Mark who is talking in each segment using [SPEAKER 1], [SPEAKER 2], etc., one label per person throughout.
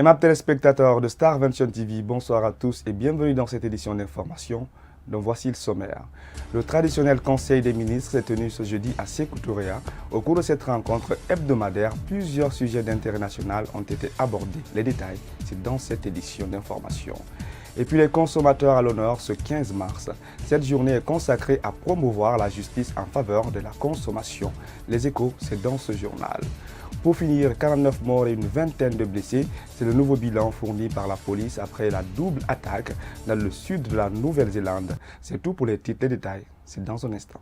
[SPEAKER 1] Aimables téléspectateurs de Star Vention TV, bonsoir à tous et bienvenue dans cette édition d'information. Donc voici le sommaire. Le traditionnel Conseil des ministres s'est tenu ce jeudi à Sékou Touré. Au cours de cette rencontre hebdomadaire, plusieurs sujets d'intérêt national ont été abordés. Les détails, c'est dans cette édition d'information. Et puis les consommateurs à l'honneur ce 15 mars. Cette journée est consacrée à promouvoir la justice en faveur de la consommation. Les échos, c'est dans ce journal. Pour finir, 49 morts et une vingtaine de blessés, c'est le nouveau bilan fourni par la police après la double attaque dans le sud de la Nouvelle-Zélande. C'est tout pour les titres, les détails, c'est dans un instant.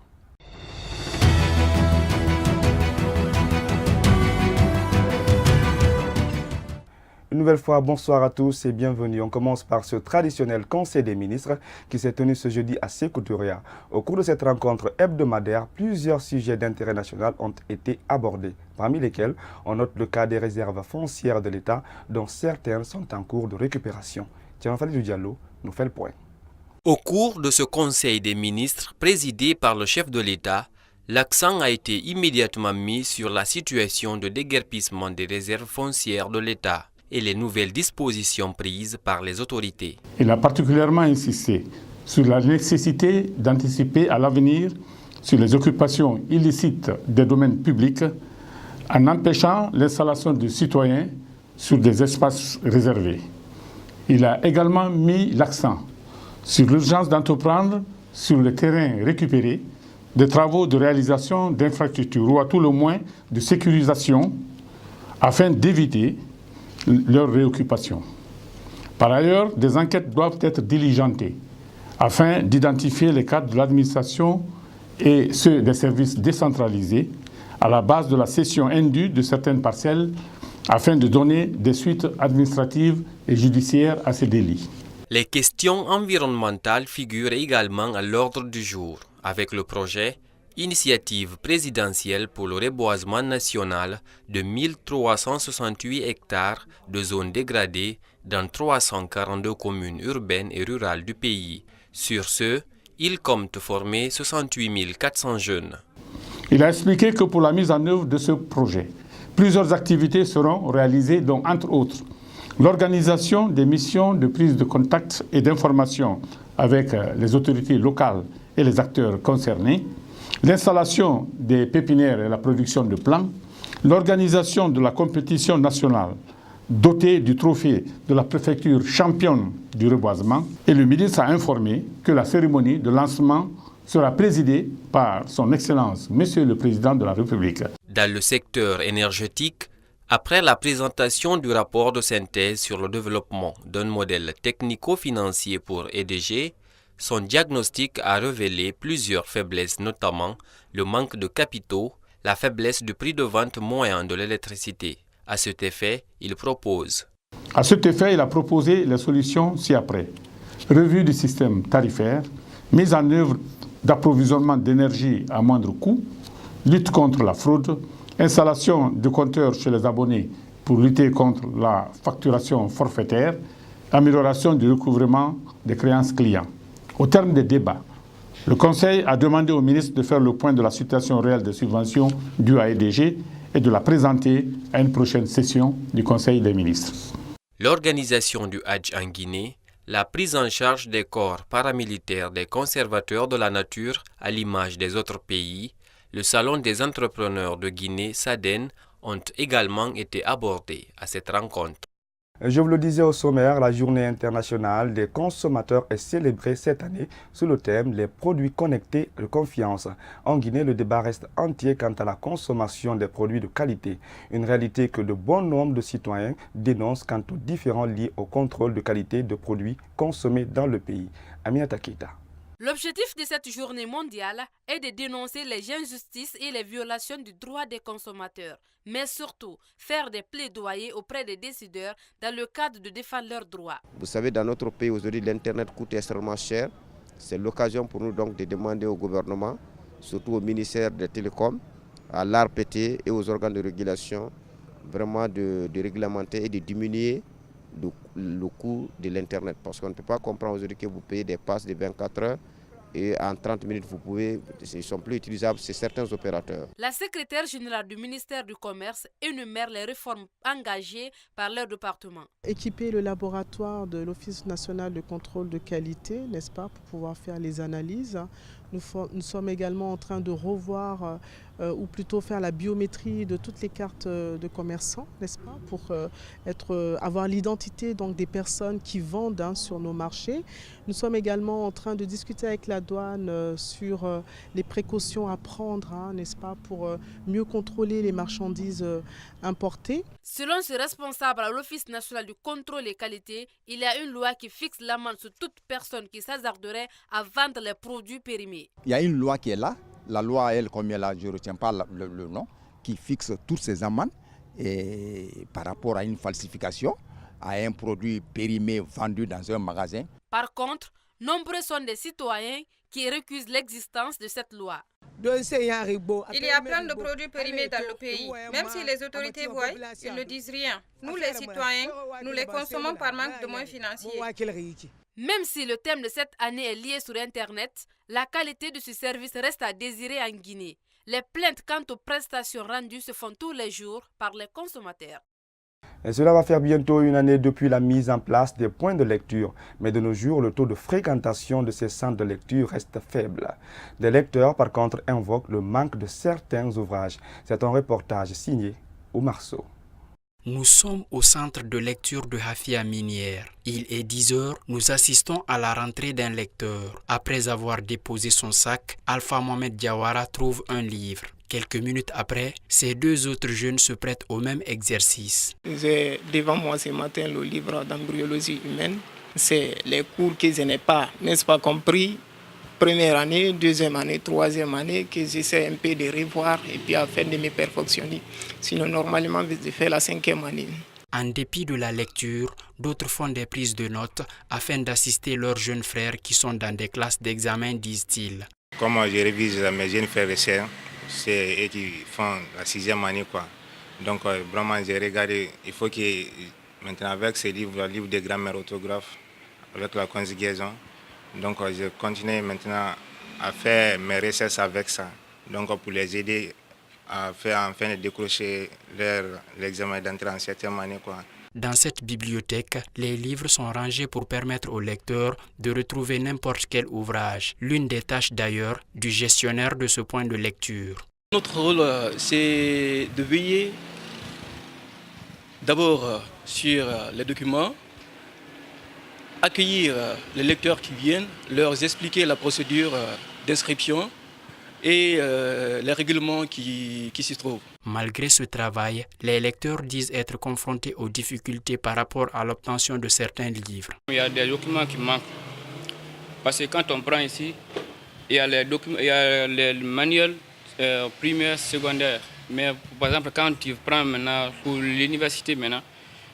[SPEAKER 1] Une nouvelle fois, bonsoir à tous et bienvenue. On commence par ce traditionnel Conseil des ministres qui s'est tenu ce jeudi à Sékou Touré. Au cours de cette rencontre hebdomadaire, plusieurs sujets d'intérêt national ont été abordés, parmi lesquels on note le cas des réserves foncières de l'État, dont certaines sont en cours de récupération. Tianfalidou Diallo nous fait le point.
[SPEAKER 2] Au cours de ce Conseil des ministres présidé par le chef de l'État, l'accent a été immédiatement mis sur la situation de déguerpissement des réserves foncières de l'État et les nouvelles dispositions prises par les autorités.
[SPEAKER 3] Il a particulièrement insisté sur la nécessité d'anticiper à l'avenir sur les occupations illicites des domaines publics en empêchant l'installation de citoyens sur des espaces réservés. Il a également mis l'accent sur l'urgence d'entreprendre sur le terrain récupéré des travaux de réalisation d'infrastructures ou à tout le moins de sécurisation afin d'éviter leur réoccupation. Par ailleurs, des enquêtes doivent être diligentées afin d'identifier les cadres de l'administration et ceux des services décentralisés à la base de la cession indue de certaines parcelles afin de donner des suites administratives et judiciaires à ces délits.
[SPEAKER 2] Les questions environnementales figurent également à l'ordre du jour avec le projet Initiative présidentielle pour le reboisement national de 1368 hectares de zones dégradées dans 342 communes urbaines et rurales du pays. Sur ce, il compte former 68 400 jeunes.
[SPEAKER 3] Il a expliqué que pour la mise en œuvre de ce projet, plusieurs activités seront réalisées, dont entre autres l'organisation des missions de prise de contact et d'information avec les autorités locales et les acteurs concernés, l'installation des pépinières et la production de plants, l'organisation de la compétition nationale dotée du trophée de la préfecture championne du reboisement, et le ministre a informé que la cérémonie de lancement sera présidée par son Excellence, Monsieur le Président de la République.
[SPEAKER 2] Dans le secteur énergétique, après la présentation du rapport de synthèse sur le développement d'un modèle technico-financier pour EDG, son diagnostic a révélé plusieurs faiblesses, notamment le manque de capitaux, la faiblesse du prix de vente moyen de l'électricité. À cet effet, il propose.
[SPEAKER 3] À cet effet, il a proposé les solutions ci-après. Revue du système tarifaire, mise en œuvre d'approvisionnement d'énergie à moindre coût, lutte contre la fraude, installation de compteurs chez les abonnés pour lutter contre la facturation forfaitaire, amélioration du recouvrement des créances clients. Au terme des débats, le Conseil a demandé au ministre de faire le point de la situation réelle des subventions dues à EDG et de la présenter à une prochaine session du Conseil des ministres.
[SPEAKER 2] L'organisation du Hadj en Guinée, la prise en charge des corps paramilitaires des conservateurs de la nature à l'image des autres pays, le Salon des entrepreneurs de Guinée, SADEN, ont également été abordés à cette rencontre.
[SPEAKER 1] Je vous le disais au sommaire, la journée internationale des consommateurs est célébrée cette année sous le thème « Les produits connectés de confiance ». En Guinée, le débat reste entier quant à la consommation des produits de qualité, une réalité que de bon nombre de citoyens dénoncent quant aux différends liés au contrôle de qualité de produits consommés dans le pays. Aminata Keita.
[SPEAKER 4] L'objectif de cette journée mondiale est de dénoncer les injustices et les violations du droit des consommateurs, mais surtout faire des plaidoyers auprès des décideurs dans le cadre de défendre leurs droits.
[SPEAKER 5] Vous savez, dans notre pays aujourd'hui, l'Internet coûte extrêmement cher. C'est l'occasion pour nous donc de demander au gouvernement, surtout au ministère des Télécoms, à l'ARPT et aux organes de régulation, vraiment de réglementer et de diminuer le coût de l'Internet. Parce qu'on ne peut pas comprendre aujourd'hui que vous payez des passes de 24 heures et en 30 minutes, ils ne sont plus utilisables, c'est certains opérateurs.
[SPEAKER 4] La secrétaire générale du ministère du Commerce énumère les réformes engagées par leur département.
[SPEAKER 6] Équiper le laboratoire de l'Office national de contrôle de qualité, n'est-ce pas, pour pouvoir faire les analyses. Nous sommes également en train de revoir ou plutôt faire la biométrie de toutes les cartes de commerçants, n'est-ce pas, pour avoir l'identité donc des personnes qui vendent sur nos marchés. Nous sommes également en train de discuter avec la douane sur les précautions à prendre, n'est-ce pas, pour mieux contrôler les marchandises importées.
[SPEAKER 4] Selon ce responsable à l'Office national du contrôle des qualités, il y a une loi qui fixe l'amende sur toute personne qui s'hasarderait à vendre les produits périmés.
[SPEAKER 7] Il y a une loi qui est là, la loi, elle, comme elle a, je ne retiens pas le nom, qui fixe toutes ces amendes et par rapport à une falsification, à un produit périmé vendu dans un magasin.
[SPEAKER 4] Par contre, nombreux sont des citoyens qui récusent l'existence de cette loi.
[SPEAKER 8] Il y a plein de produits périmés dans le pays. Même si les autorités voient, ils ne disent rien. Nous, les citoyens, nous les consommons par manque de moyens financiers.
[SPEAKER 4] Même si le thème de cette année est lié sur Internet, la qualité de ce service reste à désirer en Guinée. Les plaintes quant aux prestations rendues se font tous les jours par les consommateurs.
[SPEAKER 1] Et cela va faire bientôt une année depuis la mise en place des points de lecture. Mais de nos jours, le taux de fréquentation de ces centres de lecture reste faible. Les lecteurs, par contre, invoquent le manque de certains ouvrages. C'est un reportage signé Oumar Sow.
[SPEAKER 9] Nous sommes au centre de lecture de Hafia Minière. Il est 10 heures, nous assistons à la rentrée d'un lecteur. Après avoir déposé son sac, Alpha Mohamed Diawara trouve un livre. Quelques minutes après, ces deux autres jeunes se prêtent au même exercice.
[SPEAKER 10] J'ai devant moi ce matin le livre d'embryologie humaine. C'est les cours que je n'ai pas, n'est-ce pas, compris. Première année, deuxième année, troisième année, que j'essaie un peu de revoir et puis afin de me perfectionner. Sinon, normalement, je fais la 5e année.
[SPEAKER 9] En dépit de la lecture, d'autres font des prises de notes afin d'assister leurs jeunes frères qui sont dans des classes d'examen, disent-ils.
[SPEAKER 11] Comme je révise mes jeunes frères et sœurs, c'est eux qui font la 6e année, quoi. Donc, vraiment, j'ai regardé, il faut que maintenant, avec ces livres, le livre de grammaire orthographe, avec la conjugaison, donc je continue maintenant à faire mes recherches avec ça, donc pour les aider à faire enfin décrocher l'examen d'entrée en 7e année, quoi.
[SPEAKER 9] Dans cette bibliothèque, les livres sont rangés pour permettre aux lecteurs de retrouver n'importe quel ouvrage. L'une des tâches d'ailleurs du gestionnaire de ce point de lecture.
[SPEAKER 12] Notre rôle, c'est de veiller d'abord sur les documents, accueillir les lecteurs qui viennent, leur expliquer la procédure d'inscription et les règlements qui s'y trouvent.
[SPEAKER 9] Malgré ce travail, les lecteurs disent être confrontés aux difficultés par rapport à l'obtention de certains livres.
[SPEAKER 13] Il y a des documents qui manquent. Parce que quand on prend ici, il y a les manuels primaires, secondaires. Mais par exemple, quand tu prends maintenant pour l'université, maintenant,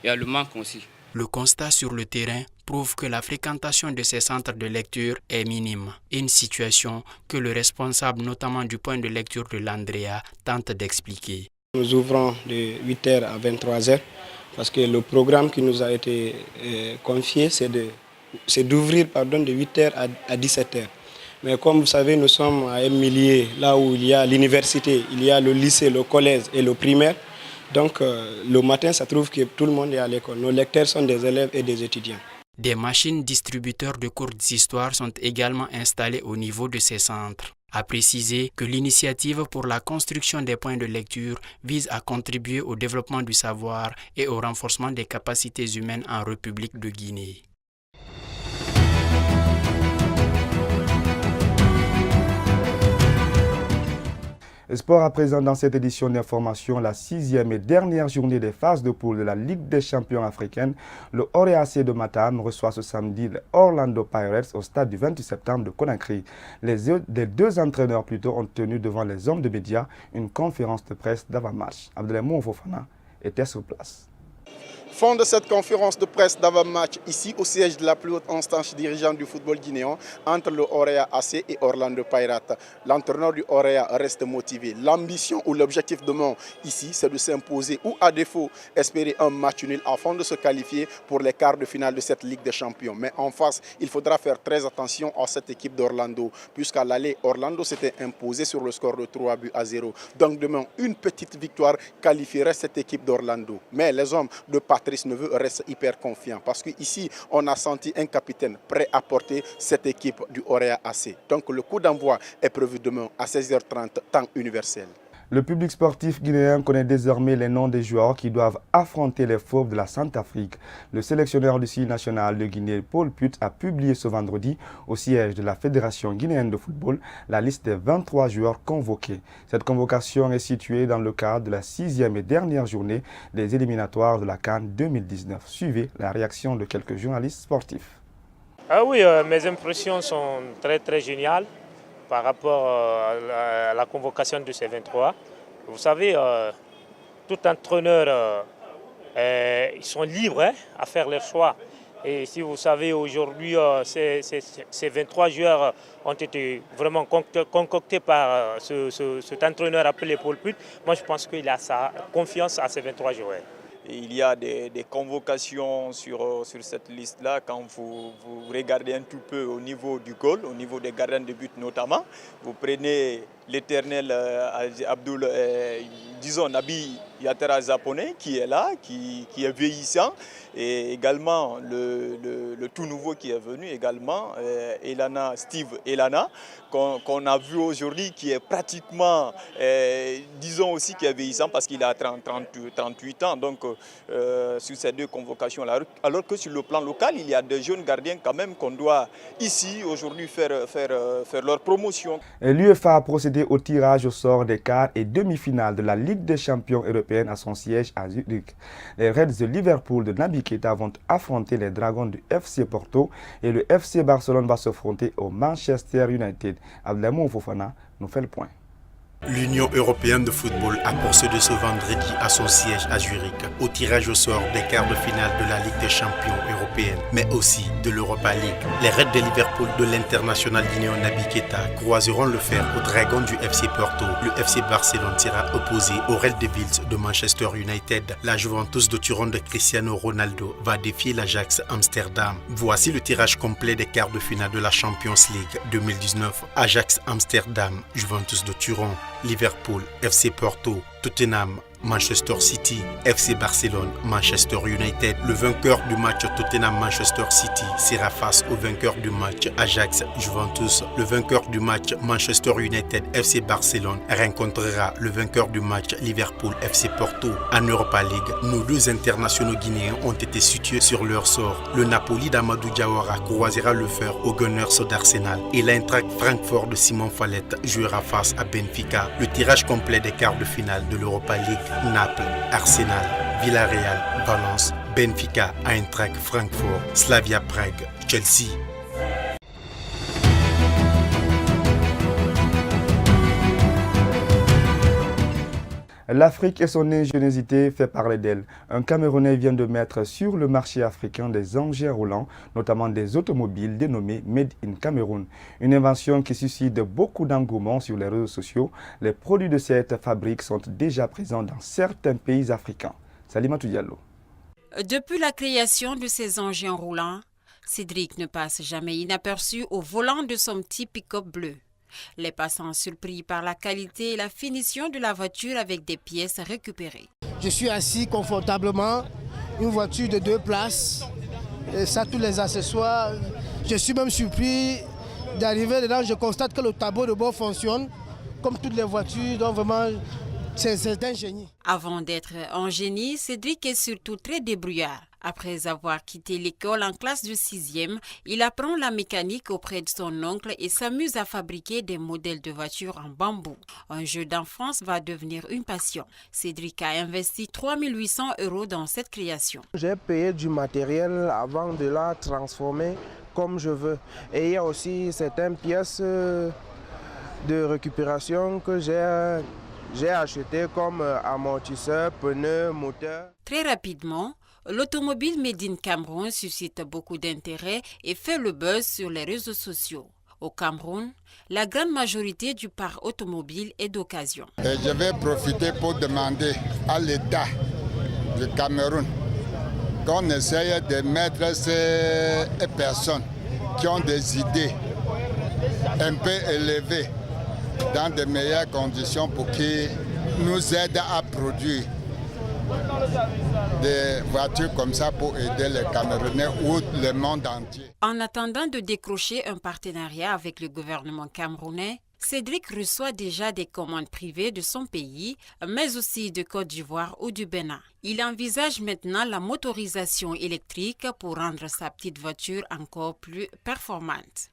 [SPEAKER 13] il y a le manque aussi.
[SPEAKER 9] Le constat sur le terrain prouve que la fréquentation de ces centres de lecture est minime. Une situation que le responsable, notamment du point de lecture de l'Andrea, tente d'expliquer.
[SPEAKER 10] Nous ouvrons de 8h à 23h parce que le programme qui nous a été confié, c'est d'ouvrir de 8h à 17h. Mais comme vous savez, nous sommes à un milieu là où il y a l'université, il y a le lycée, le collège et le primaire. Donc le matin, ça trouve que tout le monde est à l'école. Nos lecteurs sont des élèves et des étudiants.
[SPEAKER 9] Des machines distributeurs de courtes histoires sont également installées au niveau de ces centres. A préciser que l'initiative pour la construction des points de lecture vise à contribuer au développement du savoir et au renforcement des capacités humaines en République de Guinée.
[SPEAKER 1] Sport à présent dans cette édition d'information, la 6e et dernière journée des phases de poule de la Ligue des champions africaine. Le OREAC de Matam reçoit ce samedi les Orlando Pirates au stade du 28 septembre de Conakry. Les deux entraîneurs plutôt ont tenu devant les hommes de médias une conférence de presse d'avant-match. Abdelhamou Fofana était sur place.
[SPEAKER 14] Fond de cette conférence de presse d'avant-match ici au siège de la plus haute instance dirigeante du football guinéen entre le Orea AC et Orlando Pirates. L'entraîneur du Orea reste motivé. L'ambition ou l'objectif demain ici, c'est de s'imposer ou à défaut espérer un match nul afin de se qualifier pour les quarts de finale de cette Ligue des Champions. Mais en face, il faudra faire très attention à cette équipe d'Orlando, puisqu'à l'aller, Orlando s'était imposé sur le score de 3-0. Donc demain, une petite victoire qualifierait cette équipe d'Orlando. Mais les hommes de Patrice Neveu restent hyper confiants parce qu'ici, on a senti un capitaine prêt à porter cette équipe du Orea AC. Donc le coup d'envoi est prévu demain à 16h30, temps universel.
[SPEAKER 1] Le public sportif guinéen connaît désormais les noms des joueurs qui doivent affronter les fauves de la Centrafrique. Le sélectionneur du CI national de Guinée, Paul Put, a publié ce vendredi au siège de la Fédération guinéenne de football la liste des 23 joueurs convoqués. Cette convocation est située dans le cadre de la 6e et dernière journée des éliminatoires de la CAN 2019. Suivez la réaction de quelques journalistes sportifs.
[SPEAKER 15] Ah oui, mes impressions sont très géniales par rapport à la convocation de ces 23. Vous savez, tout entraîneur, ils sont libres à faire leur choix. Et si vous savez, aujourd'hui, ces 23 joueurs ont été vraiment concoctés par cet entraîneur appelé Paul Put. Moi, je pense qu'il a sa confiance à ces 23 joueurs.
[SPEAKER 16] Il y a des convocations sur cette liste-là quand vous regardez un tout peu au niveau du goal, au niveau des gardiens de but notamment. Vous prenez l'éternel Abdul, disons Nabi Yatera japonais qui est là, qui est vieillissant, et également le tout nouveau qui est venu également, Steve Elana, qu'on a vu aujourd'hui, qui est pratiquement, disons aussi qui est vieillissant parce qu'il a 38 ans, donc sur ces deux convocations-là. Alors que sur le plan local, il y a des jeunes gardiens quand même qu'on doit ici aujourd'hui faire leur promotion.
[SPEAKER 1] L'UEFA a procédé au tirage au sort des quarts et demi-finales de la Ligue des champions européenne à son siège à Zurich. Les Reds de Liverpool de Naby Keita vont affronter les Dragons du FC Porto et le FC Barcelone va s'affronter au Manchester United. Abdelhamou Fofana nous fait le point.
[SPEAKER 17] L'Union européenne de football a procédé ce vendredi à son siège à Zurich au tirage au sort des quarts de finale de la Ligue des champions européenne, mais aussi de l'Europa League. Les Reds de Liverpool de l'international guinéen Naby Keita croiseront le fer aux Dragons du FC Porto. Le FC Barcelone sera opposé aux Red Devils de Manchester United. La Juventus de Turin de Cristiano Ronaldo va défier l'Ajax Amsterdam. Voici le tirage complet des quarts de finale de la Champions League 2019. Ajax Amsterdam, Juventus de Turin, Liverpool, FC Porto, Tottenham, Manchester City, FC Barcelone, Manchester United. Le vainqueur du match Tottenham-Manchester City sera face au vainqueur du match Ajax-Juventus. Le vainqueur du match Manchester United FC Barcelone rencontrera le vainqueur du match Liverpool-FC Porto. En Europa League, nos deux internationaux guinéens ont été situés sur leur sort. Le Napoli d'Amadou Diawara croisera le fer aux Gunners d'Arsenal et l'Eintracht Francfort de Simon Fallette jouera face à Benfica. Le tirage complet des quarts de finale de l'Europa League: Naples, Arsenal, Villarreal, Valence, Benfica, Eintracht Francfort, Slavia Prague, Chelsea.
[SPEAKER 1] L'Afrique et son ingéniosité fait parler d'elle. Un Camerounais vient de mettre sur le marché africain des engins roulants, notamment des automobiles dénommés Made in Cameroun. Une invention qui suscite beaucoup d'engouement sur les réseaux sociaux. Les produits de cette fabrique sont déjà présents dans certains pays africains. Salimatou Diallo.
[SPEAKER 18] Depuis la création de ces engins roulants, Cédric ne passe jamais inaperçu au volant de son petit pick-up bleu. Les passants surpris par la qualité et la finition de la voiture avec des pièces récupérées.
[SPEAKER 19] Je suis assis confortablement, une voiture de 2 places, et ça, tous les accessoires. Je suis même surpris d'arriver dedans, je constate que le tableau de bord fonctionne comme toutes les voitures, donc vraiment c'est un génie.
[SPEAKER 18] Avant d'être un génie, Cédric est surtout très débrouillard. Après avoir quitté l'école en classe de 6e, il apprend la mécanique auprès de son oncle et s'amuse à fabriquer des modèles de voitures en bambou. Un jeu d'enfance va devenir une passion. Cédric a investi 3 800 € dans cette création.
[SPEAKER 20] J'ai payé du matériel avant de la transformer comme je veux. Et il y a aussi certaines pièces de récupération que j'ai achetées comme amortisseurs, pneus, moteurs.
[SPEAKER 18] Très rapidement, l'automobile Made in Cameroun suscite beaucoup d'intérêt et fait le buzz sur les réseaux sociaux. Au Cameroun, la grande majorité du parc automobile est d'occasion.
[SPEAKER 21] Je vais profiter pour demander à l'État du Cameroun qu'on essaye de mettre ces personnes qui ont des idées un peu élevées dans de meilleures conditions pour qu'ils nous aident à produire des voitures comme ça pour aider les Camerounais ou le monde entier.
[SPEAKER 18] En attendant de décrocher un partenariat avec le gouvernement camerounais, Cédric reçoit déjà des commandes privées de son pays, mais aussi de Côte d'Ivoire ou du Bénin. Il envisage maintenant la motorisation électrique pour rendre sa petite voiture encore plus performante.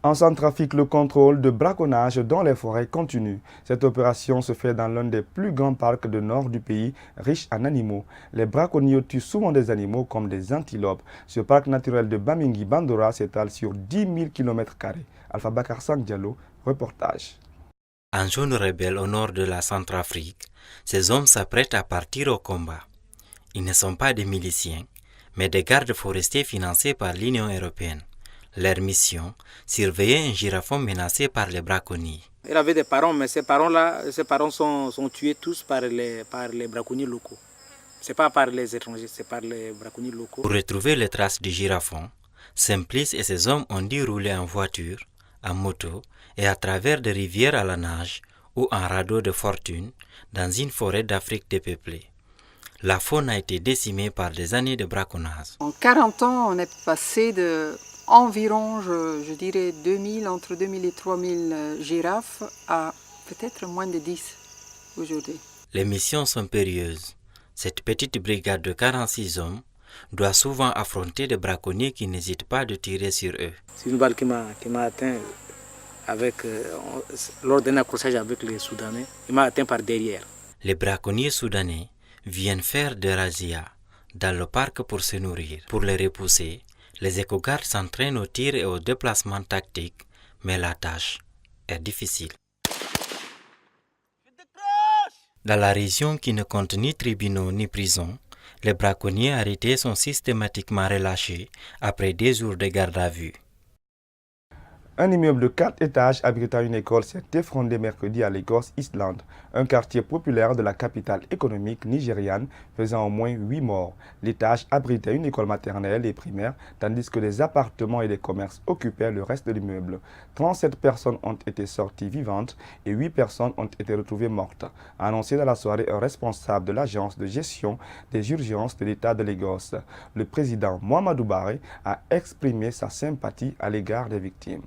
[SPEAKER 1] En Centrafrique, le contrôle de braconnage dans les forêts continue. Cette opération se fait dans l'un des plus grands parcs du nord du pays, riche en animaux. Les braconniers tuent souvent des animaux comme des antilopes. Ce parc naturel de Bamingui-Bandora s'étale sur 10 000 km². Alpha Bakar Sang Diallo, reportage.
[SPEAKER 22] En zone rebelle au nord de la Centrafrique, ces hommes s'apprêtent à partir au combat. Ils ne sont pas des miliciens, mais des gardes forestiers financés par l'Union européenne. Leur mission, surveiller un girafon menacé par les braconniers.
[SPEAKER 23] Il avait des parents, mais ces parents sont tués tous par les braconniers locaux. Ce n'est pas par les étrangers, c'est par les braconniers locaux.
[SPEAKER 22] Pour retrouver les traces du girafon, Simplice et ses hommes ont dû rouler en voiture, en moto et à travers des rivières à la nage ou en radeau de fortune dans une forêt d'Afrique dépeuplée. La faune a été décimée par des années de braconnage.
[SPEAKER 24] En 40 ans, on est passé de environ, je dirais, entre 2000 et 3000 girafes à peut-être moins de 10 aujourd'hui.
[SPEAKER 22] Les missions sont périlleuses. Cette petite brigade de 46 hommes doit souvent affronter des braconniers qui n'hésitent pas de tirer sur eux.
[SPEAKER 23] C'est une balle qui m'a atteint lors d'un accrochage avec les Soudanais. Il m'a atteint par derrière.
[SPEAKER 22] Les braconniers soudanais viennent faire des razzias dans le parc pour se nourrir. Pour les repousser, les éco-gardes s'entraînent au tir et au déplacement tactique, mais la tâche est difficile. Dans la région qui ne compte ni tribunaux ni prisons, les braconniers arrêtés sont systématiquement relâchés après des jours de garde à vue.
[SPEAKER 1] Un immeuble de 4 étages abritant une école s'est effondré mercredi à Lagos Island, un quartier populaire de la capitale économique nigériane, faisant au moins 8 morts. L'étage abritait une école maternelle et primaire, tandis que des appartements et des commerces occupaient le reste de l'immeuble. 37 personnes ont été sorties vivantes et 8 personnes ont été retrouvées mortes, a annoncé dans la soirée un responsable de l'agence de gestion des urgences de l'État de Lagos. Le président Muhammadu Buhari a exprimé sa sympathie à l'égard des victimes.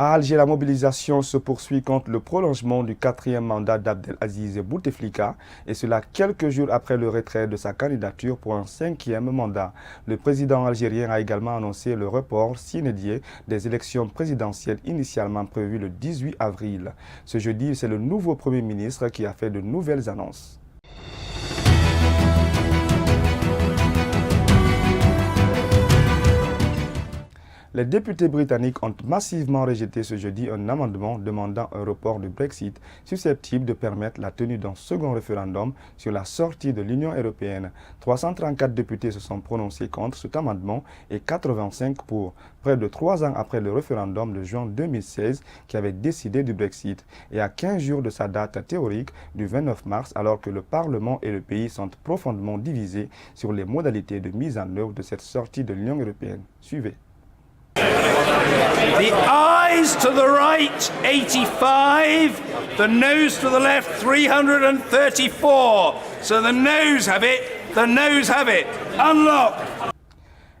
[SPEAKER 1] À Alger, la mobilisation se poursuit contre le prolongement du 4e mandat d'Abdelaziz Bouteflika, et cela quelques jours après le retrait de sa candidature pour un 5e mandat. Le président algérien a également annoncé le report sine die des élections présidentielles initialement prévues le 18 avril. Ce jeudi, c'est le nouveau Premier ministre qui a fait de nouvelles annonces. Les députés britanniques ont massivement rejeté ce jeudi un amendement demandant un report du Brexit susceptible de permettre la tenue d'un second référendum sur la sortie de l'Union européenne. 334 députés se sont prononcés contre cet amendement et 85 pour, près de 3 ans après le référendum de juin 2016 qui avait décidé du Brexit, et à 15 jours de sa date théorique du 29 mars, alors que le Parlement et le pays sont profondément divisés sur les modalités de mise en œuvre de cette sortie de l'Union européenne. Suivez.
[SPEAKER 25] The ayes to the right, 85. The noes to the left, 334. So the noes have it. The noes have it. Unlock.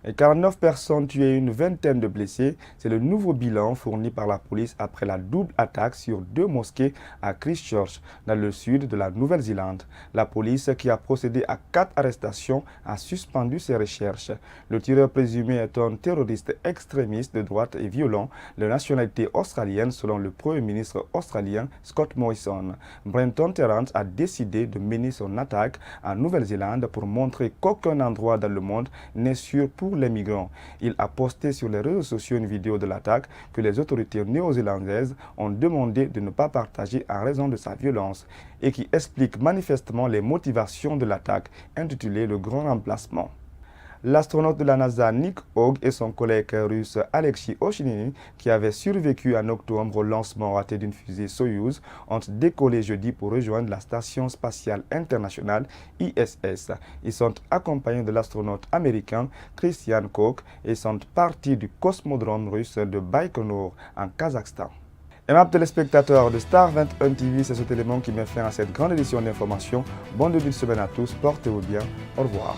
[SPEAKER 1] Et 49 personnes tuées et une vingtaine de blessés, c'est le nouveau bilan fourni par la police après la double attaque sur 2 mosquées à Christchurch, dans le sud de la Nouvelle-Zélande. La police, qui a procédé à 4 arrestations, a suspendu ses recherches. Le tireur présumé est un terroriste extrémiste de droite et violent de nationalité australienne, selon le Premier ministre australien Scott Morrison. Brenton Tarrant a décidé de mener son attaque en Nouvelle-Zélande pour montrer qu'aucun endroit dans le monde n'est sûr pour les migrants. Il a posté sur les réseaux sociaux une vidéo de l'attaque que les autorités néo-zélandaises ont demandé de ne pas partager en raison de sa violence et qui explique manifestement les motivations de l'attaque, intitulée Le Grand Remplacement. L'astronaute de la NASA Nick Hogg et son collègue russe Alexei Ochininy, qui avait survécu en octobre au lancement raté d'une fusée Soyouz, ont décollé jeudi pour rejoindre la Station spatiale internationale ISS. Ils sont accompagnés de l'astronaute américain Christian Koch et sont partis du cosmodrome russe de Baïkonour en Kazakhstan. Aimables téléspectateurs de Star 21 TV, c'est cet élément qui met fin à cette grande édition d'information. Bon début de semaine à tous, portez-vous bien, au revoir.